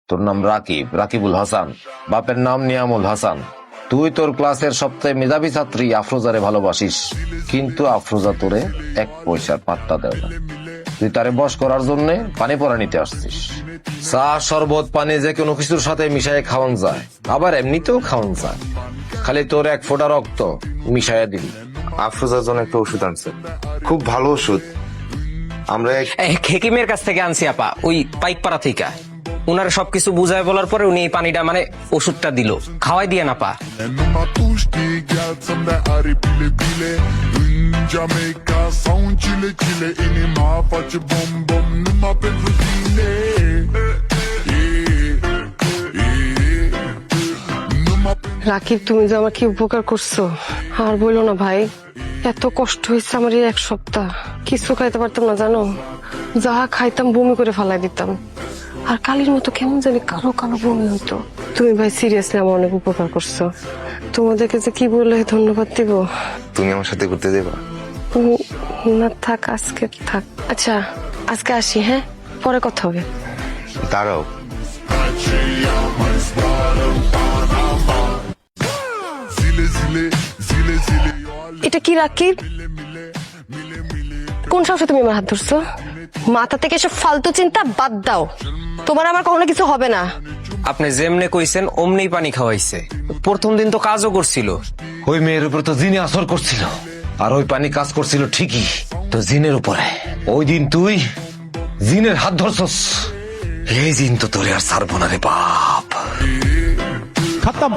তোর নাম রাকিব, রাকিবুল হাসান, বাপের নাম নিয়ামুল হাসান। তুই তোর ক্লাসের সবচেয়ে মেধাবী ছাত্রী আফরোজারে ভালোবাসিস, কিন্তু আফরোজা তোরে 1 পয়সার পাত্তা দেয় না। তুই তারে বশ করার জন্য পানি পড়া নিতে আসছিস। চা, শরবত, পানি যে কোনো কিছুর সাথে মিশাই খাওয়ান যায়, আবার এমনিতেও খাওয়ান যায়। খালি তোর 1 ফোঁটা রক্ত মিশাইয়া দিবি। আফরোজার জন্য একটা ওষুধ আনছে, খুব ভালো ওষুধ। আমরা হেকিমের কাছ থেকে আনছি আপা, ওই পাইকপাড়া থেকে। উনার সবকিছু বুঝায় বলার পরে উনি এই পানিটা মানে ওষুধটা দিল, খাওয়াই দিয়ে না পা। Nummer durchgeht som der Ari Pille Pille In Jamaica sound chille chille In i mafache bom bom Nummer benzine Rakib, তুমি যে আমার কি উপকার করছো আর বলো না ভাই। এত কষ্ট হয়েছে আমার এই 1 সপ্তাহ, কিছু খাইতে পারতাম না জানো। যা খাইতাম বমি করে ফালাই দিতাম, আর কালির মতো কেমন জানি কালো কালো বমি হতো। তুমি ভাই সিরিয়াসলি আমার অনেক উপকার করছো। তোমাদেরকে যে কি বলে ধন্যবাদ দিব। তুমি আমার সাথে ঘুরতে দেবা? না থাক, আজকে থাক। আচ্ছা আজকে আসি, হ্যাঁ, পরে কথা হবে। দাঁড়াও, Zile zile zile zile এটা কি রাকিব? কোন সাহসে তুমি আমার হাত ধরছো? মাথা থেকে এসব ফালতু চিন্তা বাদ দাও। তোমার আমার কখনো কিছু হবে না। আপনি যেমনে কইছেন অমনি পানি খাওয়াইছে। প্রথম দিন তো কাজও করছিল। ওই মেয়ের উপর তো জিনে আসর করছিল, আর ওই পানি কাজ করছিল ঠিকই তো জিনের উপরে। ওই দিন তুই জিনের হাত ধরছস, এই জিন তো তোরে আর ছাড়বো না রে বাপ। खत्म।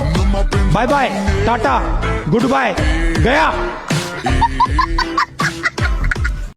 Bye bye, tata, goodbye, गया।